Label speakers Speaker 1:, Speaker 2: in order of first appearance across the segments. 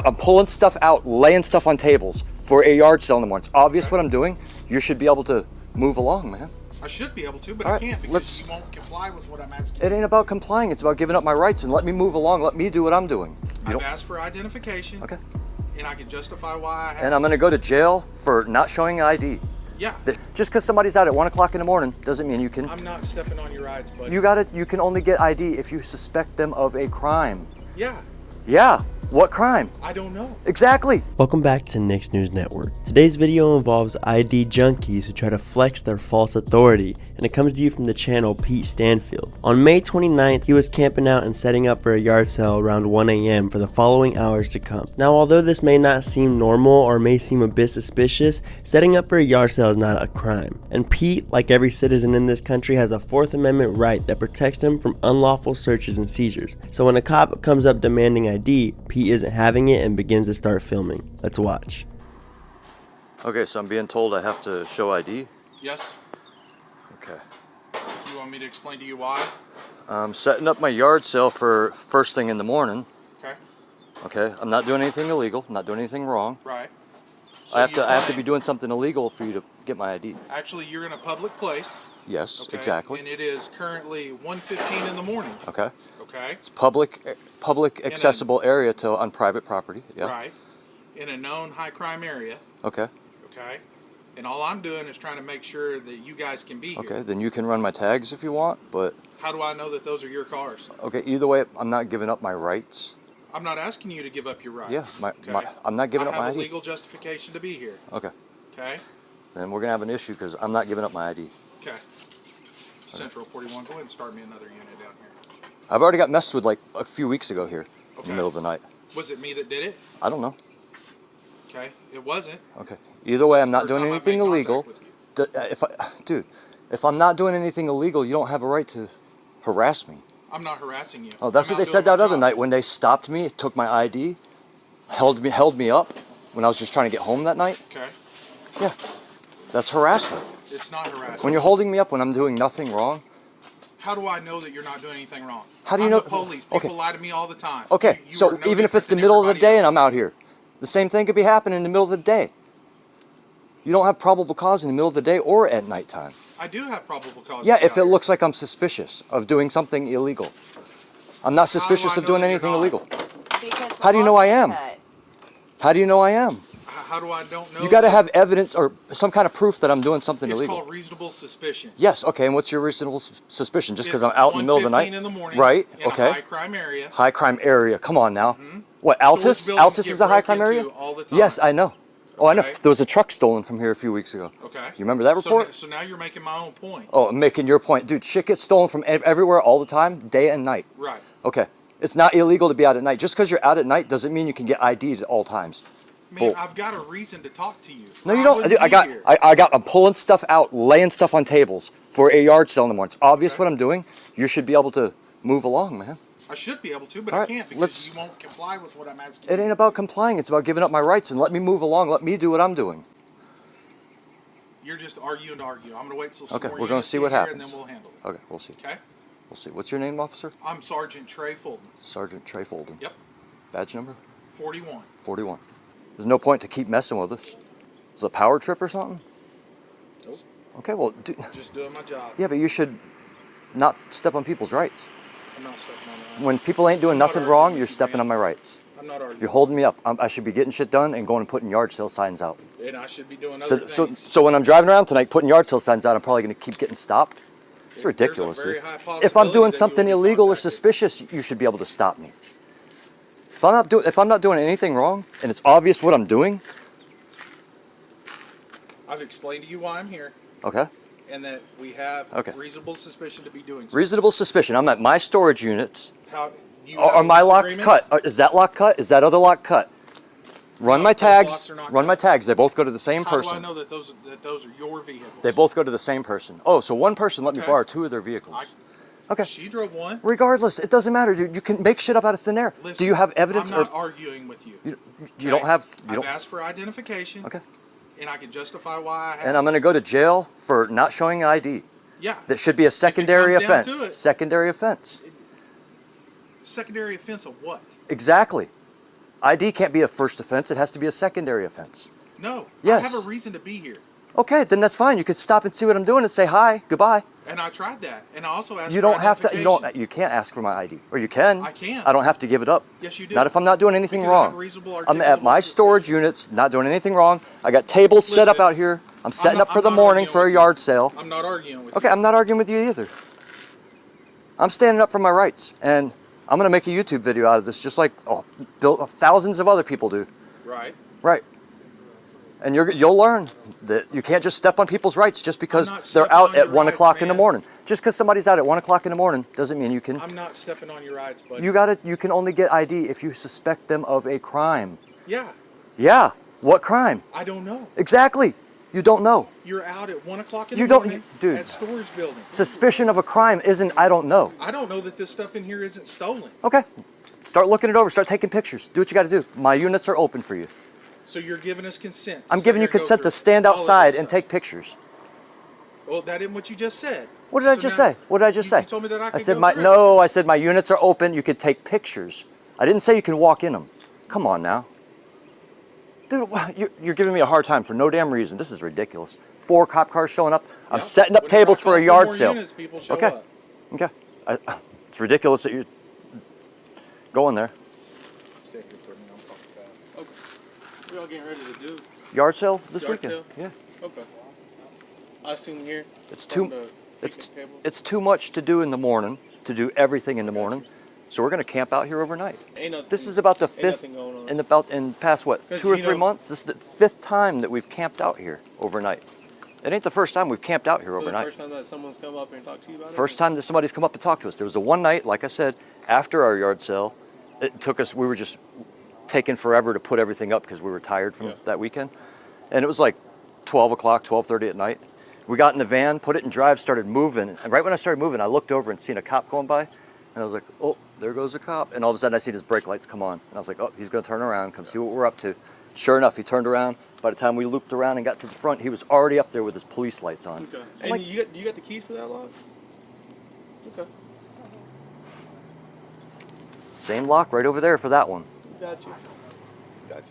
Speaker 1: I'm pulling stuff out, laying stuff on tables for a yard sale in the morning. It's obvious what I'm doing. You should be able to move along, man.
Speaker 2: I should be able to, but
Speaker 1: All
Speaker 2: I
Speaker 1: right,
Speaker 2: can't because you won't comply with what I'm asking.
Speaker 1: It ain't about complying. It's about giving up my rights and let me move along. Let me do what I'm doing.
Speaker 2: I've asked for identification.
Speaker 1: Okay.
Speaker 2: And I can justify why I have.
Speaker 1: And I'm going to go to jail for not showing ID.
Speaker 2: Yeah.
Speaker 1: Just because somebody's out at 1 o'clock in the morning doesn't mean you can.
Speaker 2: I'm not stepping on your rights, buddy.
Speaker 1: You can only get ID if you suspect them of a crime.
Speaker 2: Yeah.
Speaker 1: Yeah. What crime?
Speaker 2: I don't know.
Speaker 1: Exactly.
Speaker 3: Welcome back to Nick's News Network. Today's video involves ID junkies who try to flex their false authority, and it comes to you from the channel Pete Stanfield. On May 29th, he was camping out and setting up for a yard sale around 1 a.m. for the following hours to come. Now, although this may not seem normal or may seem a bit suspicious, setting up for a yard sale is not a crime. And Pete, like every citizen in this country, has a Fourth Amendment right that protects him from unlawful searches and seizures. So when a cop comes up demanding ID, Pete isn't having it and begins to start filming. Let's watch.
Speaker 1: Okay, so I'm being told I have to show ID?
Speaker 2: Yes.
Speaker 1: Okay.
Speaker 2: You want me to explain to you why?
Speaker 1: I'm setting up my yard sale for first thing in the morning.
Speaker 2: Okay.
Speaker 1: Okay, I'm not doing anything illegal. I'm not doing anything wrong.
Speaker 2: Right. So
Speaker 1: I have to be doing something illegal for you to get my ID.
Speaker 2: Actually, you're in a public place.
Speaker 1: Yes,
Speaker 2: Okay?
Speaker 1: exactly.
Speaker 2: And it is currently 1:15 in the morning.
Speaker 1: Okay.
Speaker 2: Okay.
Speaker 1: It's public accessible area to on private property. Yeah.
Speaker 2: Right. In a known high crime area.
Speaker 1: Okay.
Speaker 2: Okay. And all I'm doing is trying to make sure that you guys can be here.
Speaker 1: Okay, then you can run my tags if you want, but
Speaker 2: How do I know that those are your cars?
Speaker 1: okay, either way, I'm not giving up my rights.
Speaker 2: I'm not asking you to give up your rights.
Speaker 1: Yeah, I'm not giving up my
Speaker 2: I have a
Speaker 1: ID.
Speaker 2: legal justification to be here.
Speaker 1: Okay.
Speaker 2: Okay.
Speaker 1: Then we're gonna have an issue because I'm not giving up my ID.
Speaker 2: Okay. Central 41. Go ahead and start me another unit down here.
Speaker 1: I've already got messed with like a few weeks ago here in
Speaker 2: Okay.
Speaker 1: the middle of the night.
Speaker 2: Was it me that did it?
Speaker 1: I don't know.
Speaker 2: Okay. It wasn't.
Speaker 1: Okay. Either way,
Speaker 2: This is
Speaker 1: I'm
Speaker 2: the
Speaker 1: not
Speaker 2: first
Speaker 1: doing
Speaker 2: time I've
Speaker 1: anything
Speaker 2: made
Speaker 1: illegal.
Speaker 2: contact with you.
Speaker 1: If I'm not doing anything illegal, you don't have a right to harass me.
Speaker 2: I'm not harassing you.
Speaker 1: Oh, that's
Speaker 2: I'm
Speaker 1: what they
Speaker 2: out
Speaker 1: said
Speaker 2: doing
Speaker 1: that
Speaker 2: my
Speaker 1: other
Speaker 2: job.
Speaker 1: night when they stopped me, took my ID, held me up when I was just trying to get home that night.
Speaker 2: Okay.
Speaker 1: Yeah. That's harassment.
Speaker 2: It's not harassing.
Speaker 1: When you're holding me up when I'm doing nothing wrong.
Speaker 2: How do I know that you're not doing anything wrong?
Speaker 1: How do you
Speaker 2: I'm
Speaker 1: know?
Speaker 2: the police. People
Speaker 1: Okay.
Speaker 2: lie to me all the time.
Speaker 1: Okay,
Speaker 2: You
Speaker 1: so
Speaker 2: are no
Speaker 1: even if it's the
Speaker 2: different than
Speaker 1: middle of the
Speaker 2: everybody
Speaker 1: day and
Speaker 2: else.
Speaker 1: I'm out here, the same thing could be happening in the middle of the day. You don't have probable cause in the middle of the day or at nighttime.
Speaker 2: I do have probable cause.
Speaker 1: Yeah,
Speaker 2: to be
Speaker 1: if
Speaker 2: out
Speaker 1: it
Speaker 2: here.
Speaker 1: looks like I'm suspicious of doing something illegal. I'm not suspicious
Speaker 2: I
Speaker 1: of
Speaker 2: know
Speaker 1: doing
Speaker 2: that you're
Speaker 1: anything
Speaker 2: not?
Speaker 1: illegal.
Speaker 4: Because
Speaker 1: How do you know I am?
Speaker 4: cut.
Speaker 1: How do you know I am?
Speaker 2: How do I don't know?
Speaker 1: You got to
Speaker 2: that?
Speaker 1: have evidence or some kind of proof that I'm doing something
Speaker 2: It's
Speaker 1: illegal.
Speaker 2: called reasonable suspicion.
Speaker 1: Yes, okay, and what's your reasonable suspicion? Just because
Speaker 2: It's
Speaker 1: I'm out in the middle of the
Speaker 2: 1:15
Speaker 1: night?
Speaker 2: in the morning.
Speaker 1: Right,
Speaker 2: In
Speaker 1: okay.
Speaker 2: a high crime area.
Speaker 1: High crime area, come on now. What,
Speaker 2: Storage
Speaker 1: Altus?
Speaker 2: buildings
Speaker 1: Altus
Speaker 2: get
Speaker 1: is a high
Speaker 2: broke
Speaker 1: crime area?
Speaker 2: into all the time.
Speaker 1: Yes, I know. Oh, I know.
Speaker 2: Okay.
Speaker 1: There was a truck stolen from here a few weeks ago.
Speaker 2: Okay.
Speaker 1: You remember that report?
Speaker 2: So now you're making my own point.
Speaker 1: Oh, I'm making your point. Dude, shit gets stolen from everywhere all the time, day and night.
Speaker 2: Right.
Speaker 1: Okay. It's not illegal to be out at night. Just because you're out at night doesn't mean you can get ID'd at all times.
Speaker 2: Man, I've got a reason to talk to you.
Speaker 1: No, you don't.
Speaker 2: wouldn't
Speaker 1: Dude,
Speaker 2: be here.
Speaker 1: I'm pulling stuff out, laying stuff on tables for a yard sale in the morning. It's obvious what I'm doing. You should be able to move along, man.
Speaker 2: I should be able to, but
Speaker 1: All
Speaker 2: I
Speaker 1: right,
Speaker 2: can't because
Speaker 1: let's-
Speaker 2: you won't comply with what I'm asking.
Speaker 1: It ain't about complying. It's about giving up my rights and let me move along. Let me do what I'm doing.
Speaker 2: You're just arguing to argue. I'm going to wait till
Speaker 1: Okay,
Speaker 2: some more
Speaker 1: we're gonna
Speaker 2: units
Speaker 1: see
Speaker 2: get
Speaker 1: what
Speaker 2: here,
Speaker 1: happens.
Speaker 2: and then we'll handle it.
Speaker 1: Okay, we'll see.
Speaker 2: Okay?
Speaker 1: We'll see. What's your name, officer?
Speaker 2: I'm Sergeant Trey Fulton.
Speaker 1: Sergeant Trey Folden.
Speaker 2: Yep.
Speaker 1: Badge number?
Speaker 2: 41.
Speaker 1: 41. There's no point to keep messing with us. Is it a power trip or something?
Speaker 2: Nope.
Speaker 1: Okay, well,
Speaker 2: Just doing my job.
Speaker 1: yeah, but you should not step on people's rights.
Speaker 2: I'm not stepping on that.
Speaker 1: When people ain't doing
Speaker 2: I'm not
Speaker 1: nothing
Speaker 2: arguing
Speaker 1: wrong,
Speaker 2: with
Speaker 1: you're
Speaker 2: you,
Speaker 1: stepping
Speaker 2: man.
Speaker 1: on my rights.
Speaker 2: I'm not arguing.
Speaker 1: You're holding me up. I should be getting shit done and going and putting yard sale signs out.
Speaker 2: And I should be doing
Speaker 1: So,
Speaker 2: other
Speaker 1: so,
Speaker 2: things.
Speaker 1: so when I'm driving around tonight putting yard sale signs out, I'm probably going to keep getting stopped. It's
Speaker 2: There's a
Speaker 1: ridiculous.
Speaker 2: very
Speaker 1: dude.
Speaker 2: high
Speaker 1: If I'm
Speaker 2: possibility
Speaker 1: doing
Speaker 2: that you
Speaker 1: something
Speaker 2: will be
Speaker 1: illegal or
Speaker 2: contacted.
Speaker 1: suspicious, you should be able to stop me. If I'm not doing anything wrong and it's obvious what I'm doing,
Speaker 2: I've explained to you why I'm here
Speaker 1: okay.
Speaker 2: and that we have
Speaker 1: Okay.
Speaker 2: reasonable suspicion to be doing something.
Speaker 1: Reasonable suspicion. I'm at my storage units.
Speaker 2: How, you
Speaker 1: Are
Speaker 2: have a
Speaker 1: my locks
Speaker 2: disagreement?
Speaker 1: cut? Is that lock cut? Is that other lock cut? Run
Speaker 2: No,
Speaker 1: my
Speaker 2: those
Speaker 1: tags.
Speaker 2: locks are not
Speaker 1: Run my
Speaker 2: cut.
Speaker 1: tags. They both go to the same
Speaker 2: How do I
Speaker 1: person.
Speaker 2: know that those are your vehicles?
Speaker 1: They both go to the same person. Oh, so one person let me
Speaker 2: Okay.
Speaker 1: borrow two of their vehicles. Okay.
Speaker 2: She drove one.
Speaker 1: Regardless, it doesn't matter, dude. You can make shit up out of thin air.
Speaker 2: Listen,
Speaker 1: Do you have evidence?
Speaker 2: I'm not arguing with you.
Speaker 1: You don't have. You
Speaker 2: I've
Speaker 1: don't.
Speaker 2: asked for identification.
Speaker 1: Okay.
Speaker 2: And I can justify why I have.
Speaker 1: And I'm going to go to jail for not showing ID.
Speaker 2: Yeah.
Speaker 1: That should be a secondary
Speaker 2: comes down
Speaker 1: offense.
Speaker 2: to it.
Speaker 1: Secondary offense.
Speaker 2: Secondary offense of what?
Speaker 1: Exactly. ID can't be a first offense. It has to be a secondary offense.
Speaker 2: No.
Speaker 1: Yes.
Speaker 2: I have a reason to be here.
Speaker 1: Okay, then that's fine. You could stop and see what I'm doing and say hi, goodbye.
Speaker 2: And I tried that. And I also asked
Speaker 1: You
Speaker 2: for
Speaker 1: don't have to.
Speaker 2: identification.
Speaker 1: You can't ask for my ID, or you can.
Speaker 2: I can.
Speaker 1: I don't have to give it up.
Speaker 2: Yes, you do.
Speaker 1: Not if I'm not doing anything
Speaker 2: Because I have
Speaker 1: wrong.
Speaker 2: reasonable
Speaker 1: I'm at my
Speaker 2: articulable
Speaker 1: storage units, not doing anything wrong. I got tables set up
Speaker 2: Listen,
Speaker 1: out here. I'm setting
Speaker 2: not-
Speaker 1: up for
Speaker 2: I'm
Speaker 1: the
Speaker 2: not
Speaker 1: morning
Speaker 2: arguing
Speaker 1: for a
Speaker 2: with you.
Speaker 1: yard sale.
Speaker 2: I'm not arguing with
Speaker 1: Okay,
Speaker 2: you.
Speaker 1: I'm not arguing with you either. I'm standing up for my rights, and I'm gonna make a YouTube video out of this, just like thousands of other people do.
Speaker 2: Right.
Speaker 1: Right. And you'll learn that you can't just step on people's rights just
Speaker 2: I'm
Speaker 1: because
Speaker 2: not
Speaker 1: they're
Speaker 2: stepping
Speaker 1: out
Speaker 2: on your
Speaker 1: at 1
Speaker 2: rights,
Speaker 1: o'clock in the
Speaker 2: man.
Speaker 1: morning. Just because somebody's out at 1 o'clock in the morning doesn't mean you can.
Speaker 2: I'm not stepping on your rights, buddy.
Speaker 1: You can only get ID if you suspect them of a crime.
Speaker 2: Yeah.
Speaker 1: Yeah. What crime?
Speaker 2: I don't know.
Speaker 1: Exactly. You don't know.
Speaker 2: You're out at 1 o'clock in
Speaker 1: You
Speaker 2: the
Speaker 1: don't-
Speaker 2: morning
Speaker 1: dude.
Speaker 2: at storage building.
Speaker 1: Suspicion of a crime isn't I don't know.
Speaker 2: I don't know that this stuff in here isn't stolen.
Speaker 1: Okay. Start looking it over. Start taking pictures. Do what you got to do. My units are open for you.
Speaker 2: So you're giving us consent. to
Speaker 1: I'm
Speaker 2: sit
Speaker 1: giving
Speaker 2: here
Speaker 1: you
Speaker 2: and go
Speaker 1: consent to
Speaker 2: through
Speaker 1: stand
Speaker 2: all of this
Speaker 1: outside and
Speaker 2: stuff.
Speaker 1: take pictures.
Speaker 2: Well, that isn't what you just said.
Speaker 1: What did I
Speaker 2: So
Speaker 1: just
Speaker 2: now-
Speaker 1: say? What did I just
Speaker 2: you
Speaker 1: say?
Speaker 2: told me that I could
Speaker 1: said
Speaker 2: go
Speaker 1: my
Speaker 2: through it.
Speaker 1: no. I said my units are open. You could take pictures. I didn't say you can walk in them. Come on now, dude. You're giving me a hard time for no damn reason. This is ridiculous. 4 cop cars showing up. I'm
Speaker 2: Yep.
Speaker 1: setting up
Speaker 2: Whenever I
Speaker 1: tables
Speaker 2: call
Speaker 1: for a
Speaker 2: for
Speaker 1: yard
Speaker 2: more
Speaker 1: sale.
Speaker 2: units, people show
Speaker 1: Okay.
Speaker 2: up.
Speaker 1: Okay. It's ridiculous that you're going there.
Speaker 2: Stay here for a minute. I'm fucking fast.
Speaker 4: Okay. What y'all getting ready to do?
Speaker 1: Yard sale this
Speaker 4: Yard
Speaker 1: weekend.
Speaker 4: sale?
Speaker 1: Yeah.
Speaker 4: Okay. I assume here.
Speaker 1: It's
Speaker 4: from
Speaker 1: too.
Speaker 4: the
Speaker 1: It's
Speaker 4: picnic table?
Speaker 1: it's too much to do in the morning to do everything in the morning. So we're gonna camp out here overnight.
Speaker 4: Ain't nothing.
Speaker 1: This is about the
Speaker 4: ain't
Speaker 1: 5th
Speaker 4: nothing going on.
Speaker 1: in past what
Speaker 4: 'Cause,
Speaker 1: 2 or
Speaker 4: you
Speaker 1: 3
Speaker 4: know-
Speaker 1: months. This is the 5th time that we've camped out here overnight. It ain't the first time we've camped out here
Speaker 4: Was it the
Speaker 1: overnight.
Speaker 4: first time that someone's come up here and talked to you about it?
Speaker 1: First time that somebody's come up and talked to us. There was a one night, like I said, after our yard sale. It took us. We were just taking forever to put everything up because we were tired from
Speaker 4: Yeah.
Speaker 1: that weekend, and it was like 12 o'clock, 12:30 at night. We got in the van, put it in drive, started moving, and right when I started moving, I looked over and seen a cop going by, and I was like, oh, there goes a cop. And all of a sudden I see his brake lights come on, and I was like, oh, he's gonna turn around, come see what we're up to. Sure enough, he turned around. By the time we looped around and got to the front, he was already up there with his police lights on.
Speaker 4: Okay.
Speaker 1: I'm
Speaker 4: And
Speaker 1: like,
Speaker 4: you got the keys for that lock? Okay.
Speaker 1: same lock right over there for that one.
Speaker 4: Got you. Got you.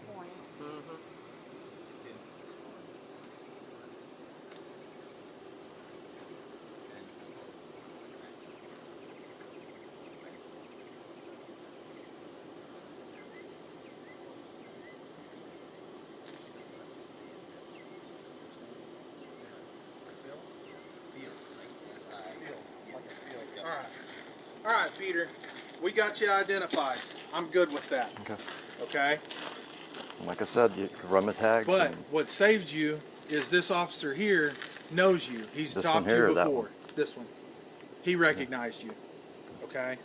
Speaker 2: All right, Peter. We got you identified. I'm good with that.
Speaker 1: Okay.
Speaker 2: Okay?
Speaker 1: Like I said, you run the tags.
Speaker 2: But
Speaker 1: and
Speaker 2: what saves you is this officer here knows you. He's
Speaker 1: This
Speaker 2: talked
Speaker 1: one
Speaker 2: to
Speaker 1: here
Speaker 2: you
Speaker 1: or that
Speaker 2: before.
Speaker 1: one?
Speaker 2: This one. He recognized you. Okay?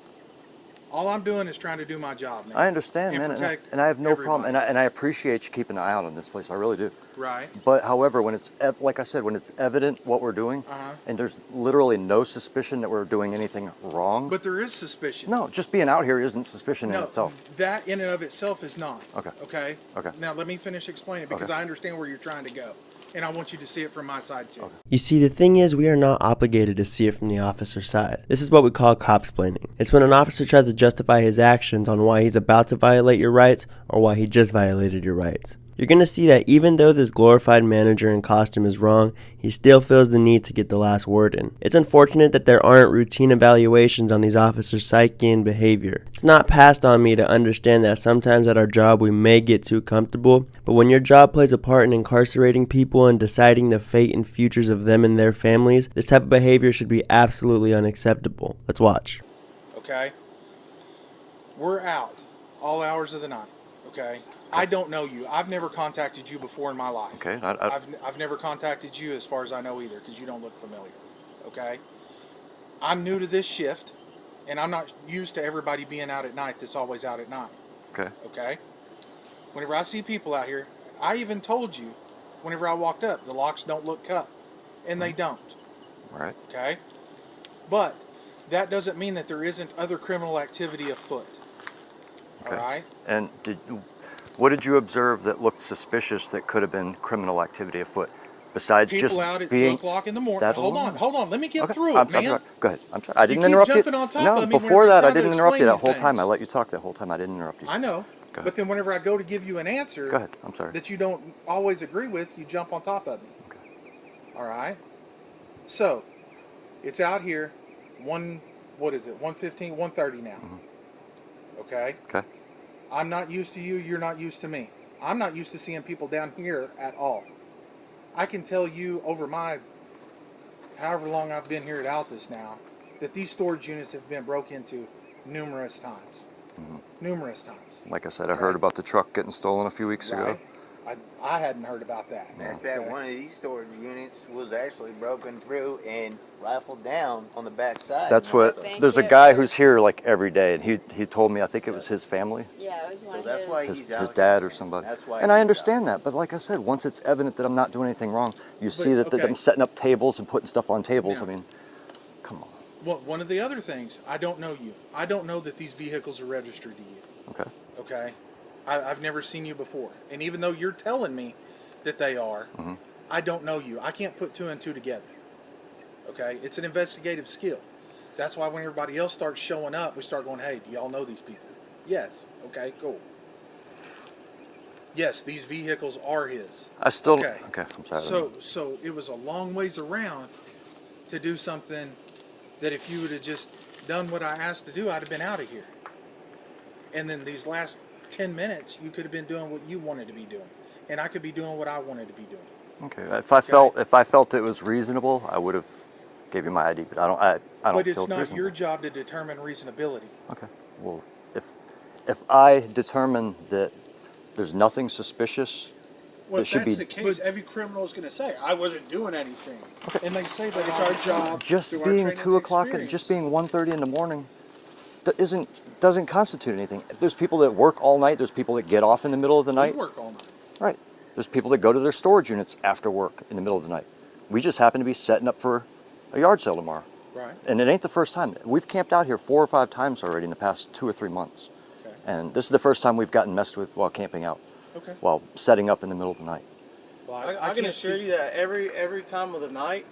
Speaker 2: All I'm doing is trying to do my job, man.
Speaker 1: I understand,
Speaker 2: And
Speaker 1: man,
Speaker 2: protect
Speaker 1: and I have no problem,
Speaker 2: everybody.
Speaker 1: and I appreciate you keeping an eye out on this place. I really do.
Speaker 2: Right.
Speaker 1: But however, when it's like I said, when it's evident what we're doing, and there's literally no suspicion that we're doing anything wrong.
Speaker 2: But there is suspicion.
Speaker 1: No, just being out here isn't suspicion in
Speaker 2: No,
Speaker 1: itself.
Speaker 2: that in and of itself is not.
Speaker 1: Okay.
Speaker 2: Okay?
Speaker 1: Okay.
Speaker 2: Now let me finish explaining because
Speaker 1: Okay.
Speaker 2: I understand where you're trying to go. And I want you to see it from my side too.
Speaker 3: You see, the thing is, we are not obligated to see it from the officer's side. This is what we call copsplaining. It's when an officer tries to justify his actions on why he's about to violate your rights or why he just violated your rights. You're going to see that even though this glorified manager in costume is wrong, he still feels the need to get the last word in. It's unfortunate that there aren't routine evaluations on these officers' psyche and behavior. It's not passed on me to understand that sometimes at our job we may get too comfortable, but when your job plays a part in incarcerating people and deciding the fate and futures of them and their families, this type of behavior should be absolutely unacceptable. Let's watch.
Speaker 2: Okay? We're out all hours of the night. Okay? I don't know you. I've never contacted you before in my life.
Speaker 1: Okay.
Speaker 2: I've never contacted you as far as I know either because you don't look familiar. Okay? I'm new to this shift and I'm not used to everybody being out at night that's always out at night.
Speaker 1: Okay.
Speaker 2: Okay? Whenever I see people out here, I even told you whenever I walked up, the locks don't look cut. And they don't.
Speaker 1: All right.
Speaker 2: Okay? But that doesn't mean that there isn't other criminal activity afoot.
Speaker 1: Okay.
Speaker 2: All right?
Speaker 1: And what did you observe that looked suspicious that could have been criminal activity afoot? Besides
Speaker 2: People
Speaker 1: just
Speaker 2: out at
Speaker 1: being
Speaker 2: 2 o'clock in the morning.
Speaker 1: that
Speaker 2: Hold
Speaker 1: alone?
Speaker 2: on. Let me get
Speaker 1: Okay.
Speaker 2: through
Speaker 1: I'm
Speaker 2: it,
Speaker 1: sorry.
Speaker 2: man.
Speaker 1: Go ahead. I'm sorry. I didn't
Speaker 2: keep
Speaker 1: interrupt you.
Speaker 2: jumping on top
Speaker 1: No,
Speaker 2: of me
Speaker 1: before
Speaker 2: whenever
Speaker 1: that,
Speaker 2: I
Speaker 1: I
Speaker 2: try to
Speaker 1: didn't interrupt you
Speaker 2: explain
Speaker 1: that
Speaker 2: you
Speaker 1: whole time. I
Speaker 2: things.
Speaker 1: let you talk that whole time. I didn't interrupt you.
Speaker 2: I know.
Speaker 1: Go ahead.
Speaker 2: But then whenever I go to give you an answer
Speaker 1: Go ahead. I'm sorry.
Speaker 2: that you don't always agree with, you jump on top of me.
Speaker 1: Okay.
Speaker 2: All right? So, it's out here, 1:15, 1:30 now. Okay?
Speaker 1: Okay.
Speaker 2: I'm not used to you, you're not used to me. I'm not used to seeing people down here at all. I can tell you over my, however long I've been here at Altus now, that these storage units have been broke into numerous times. Numerous times.
Speaker 1: Like I said, I heard about the truck getting stolen a few weeks ago.
Speaker 2: Right? I hadn't heard about that.
Speaker 5: In fact, one of these storage units was actually broken through and rifled down on the back side.
Speaker 1: That's what.
Speaker 6: Thank
Speaker 1: There's a
Speaker 6: you.
Speaker 1: guy who's here like every day, and he told me, I think it was his family,
Speaker 6: Yeah, it was one
Speaker 5: So
Speaker 6: of
Speaker 5: that's
Speaker 6: his.
Speaker 5: why
Speaker 1: his,
Speaker 5: he's out
Speaker 1: his
Speaker 5: here.
Speaker 1: dad or somebody.
Speaker 5: That's why
Speaker 1: And I
Speaker 5: he's
Speaker 1: understand that, but like I said, once it's evident that I'm not doing anything wrong, you see that
Speaker 2: okay.
Speaker 1: I'm setting up tables and putting stuff on tables.
Speaker 2: Yeah.
Speaker 1: I mean, come on.
Speaker 2: Well, one of the other things, I don't know you. I don't know that these vehicles are registered to you.
Speaker 1: Okay.
Speaker 2: Okay? I've never seen you before. And even though you're telling me that they are, I don't know you. I can't put two and two together. Okay? It's an investigative skill. That's why when everybody else starts showing up, we start going, hey, do y'all know these people? Yes. Okay, cool. Yes, these vehicles are his.
Speaker 1: I still.
Speaker 2: Okay.
Speaker 1: Okay. I'm sorry.
Speaker 2: So it was a long ways around to do something that if you would have just done what I asked to do, I'd have been out of here. And then these last 10 minutes, you could have been doing what you wanted to be doing. And I could be doing what I wanted to be doing.
Speaker 1: Okay. If I felt it was reasonable, I would have gave you my ID, but I don't. I don't
Speaker 2: But
Speaker 1: feel
Speaker 2: it's not
Speaker 1: reasonable.
Speaker 2: your job to determine reasonability.
Speaker 1: Okay. Well, if I determine that there's nothing suspicious,
Speaker 7: Well,
Speaker 1: that
Speaker 7: if
Speaker 1: should
Speaker 7: that's
Speaker 1: be
Speaker 7: the case, every criminal is going to say, I wasn't doing anything.
Speaker 2: And they say that
Speaker 7: But it's our job.
Speaker 1: just
Speaker 7: through our
Speaker 1: being
Speaker 7: training
Speaker 1: 2
Speaker 7: and
Speaker 1: o'clock,
Speaker 7: experience.
Speaker 1: just being 1:30 in the morning, doesn't constitute anything. There's people that work all night. There's people that get off in the middle of the
Speaker 2: we
Speaker 1: night.
Speaker 2: work all night.
Speaker 1: Right. There's people that go to their storage units after work in the middle of the night. We just happen to be setting up for a yard sale tomorrow.
Speaker 2: Right.
Speaker 1: And it ain't the first time. We've camped out here 4 or 5 times already in the past 2 or 3 months.
Speaker 2: Okay.
Speaker 1: And this is the first time we've gotten messed with while camping out,
Speaker 2: Okay.
Speaker 1: while setting up in the middle of the night.
Speaker 2: Well,
Speaker 4: I can
Speaker 2: can't
Speaker 4: assure
Speaker 2: speak-
Speaker 4: you that every time of the night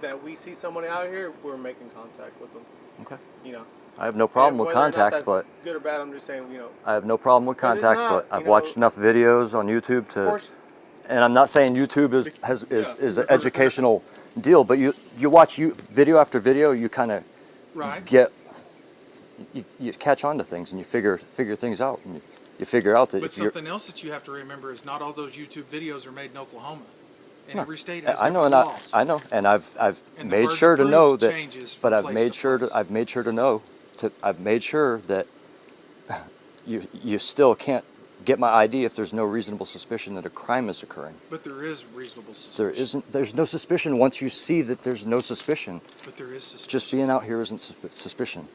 Speaker 4: that we see somebody out here, we're making contact with them.
Speaker 1: Okay.
Speaker 4: You know.
Speaker 1: I have no problem with
Speaker 4: Whether or not
Speaker 1: contact,
Speaker 4: that's
Speaker 1: but
Speaker 4: good or bad, I'm just saying,
Speaker 1: I have no problem with
Speaker 4: But it's
Speaker 1: contact,
Speaker 4: not,
Speaker 1: but I've
Speaker 4: you know,
Speaker 1: watched enough videos on YouTube
Speaker 4: of
Speaker 1: to,
Speaker 4: course,
Speaker 1: and I'm not saying YouTube is an educational deal, but you watch video after video, you kind of
Speaker 2: Right.
Speaker 1: you catch on to things and you figure things out, and you figure out that
Speaker 2: But
Speaker 1: if you're,
Speaker 2: something else that you have to remember is not all those YouTube videos are made in Oklahoma. And every state has
Speaker 1: I know,
Speaker 2: different
Speaker 1: and
Speaker 2: laws.
Speaker 1: I know, and I've
Speaker 2: And the
Speaker 1: made
Speaker 2: burden
Speaker 1: sure
Speaker 2: of
Speaker 1: to
Speaker 2: proof
Speaker 1: know that,
Speaker 2: changes
Speaker 1: but
Speaker 2: from
Speaker 1: I've
Speaker 2: place
Speaker 1: made
Speaker 2: to
Speaker 1: sure to
Speaker 2: place.
Speaker 1: I've made sure to know I've made sure that you still can't get my ID if there's no reasonable suspicion that a crime is occurring.
Speaker 2: But there is reasonable suspicion.
Speaker 1: There's no suspicion once you see that there's no suspicion.
Speaker 2: But there is suspicion.
Speaker 1: Just being out here isn't suspicion.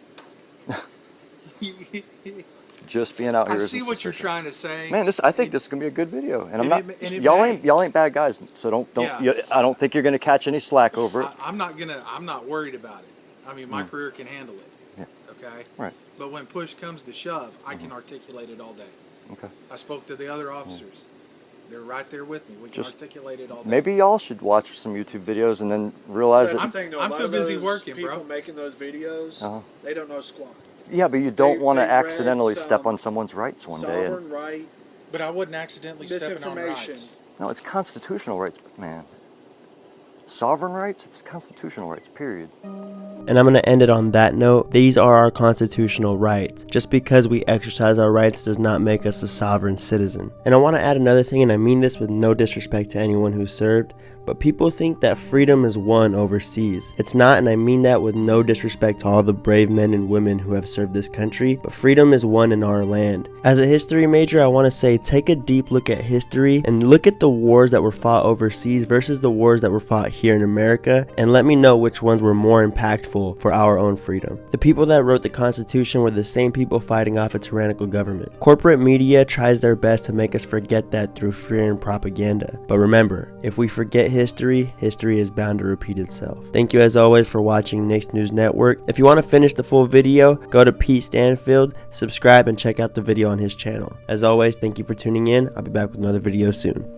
Speaker 1: Just being out here
Speaker 2: I
Speaker 1: isn't
Speaker 2: see what you're
Speaker 1: suspicion.
Speaker 2: trying to say.
Speaker 1: Man, I think this is gonna be a good video, and I'm
Speaker 2: And
Speaker 1: not.
Speaker 2: it
Speaker 1: Y'all
Speaker 2: may.
Speaker 1: ain't bad guys, so don't.
Speaker 2: Yeah.
Speaker 1: I don't think you're gonna catch any slack over it.
Speaker 2: I'm not worried about it. I mean, my career can handle it.
Speaker 1: Yeah.
Speaker 2: Okay.
Speaker 1: Right.
Speaker 2: But when push comes to shove, I can articulate it all day.
Speaker 1: Okay.
Speaker 2: I spoke to the other officers. They're right there with me. We can
Speaker 1: Just
Speaker 2: articulate it all day.
Speaker 1: Maybe y'all should watch some YouTube videos and then realize
Speaker 7: That's
Speaker 1: that.
Speaker 7: the thing, though.
Speaker 2: I'm
Speaker 7: A lot
Speaker 2: too
Speaker 7: of
Speaker 2: busy
Speaker 7: those
Speaker 2: working,
Speaker 7: people
Speaker 2: bro.
Speaker 7: making those videos,
Speaker 1: Uh-huh.
Speaker 7: they don't know squat.
Speaker 1: Yeah, but you don't
Speaker 7: They-
Speaker 1: want to
Speaker 7: they read
Speaker 1: accidentally step
Speaker 7: some
Speaker 1: on someone's rights one day.
Speaker 7: Sovereign right,
Speaker 2: But I wouldn't accidentally stepping on
Speaker 7: misinformation.
Speaker 2: rights.
Speaker 1: No, it's constitutional rights, man. Sovereign rights, it's constitutional rights, period.
Speaker 3: And I'm going to end it on that note. These are our constitutional rights. Just because we exercise our rights does not make us a sovereign citizen. And I want to add another thing, and I mean this with no disrespect to anyone who served, but people think that freedom is won overseas. It's not, and I mean that with no disrespect to all the brave men and women who have served this country, but freedom is won in our land. As a history major, I want to say take a deep look at history and look at the wars that were fought overseas versus the wars that were fought here in America, and let me know which ones were more impactful for our own freedom. The people that wrote the Constitution were the same people fighting off a tyrannical government. Corporate media tries their best to make us forget that through fear and propaganda. But remember, if we forget history is bound to repeat itself. Thank you as always for watching Nick's News Network. If you want to finish the full video, go to Pete Stanfield, subscribe, and check out the video on his channel. As always, thank you for tuning in. I'll be back with another video soon.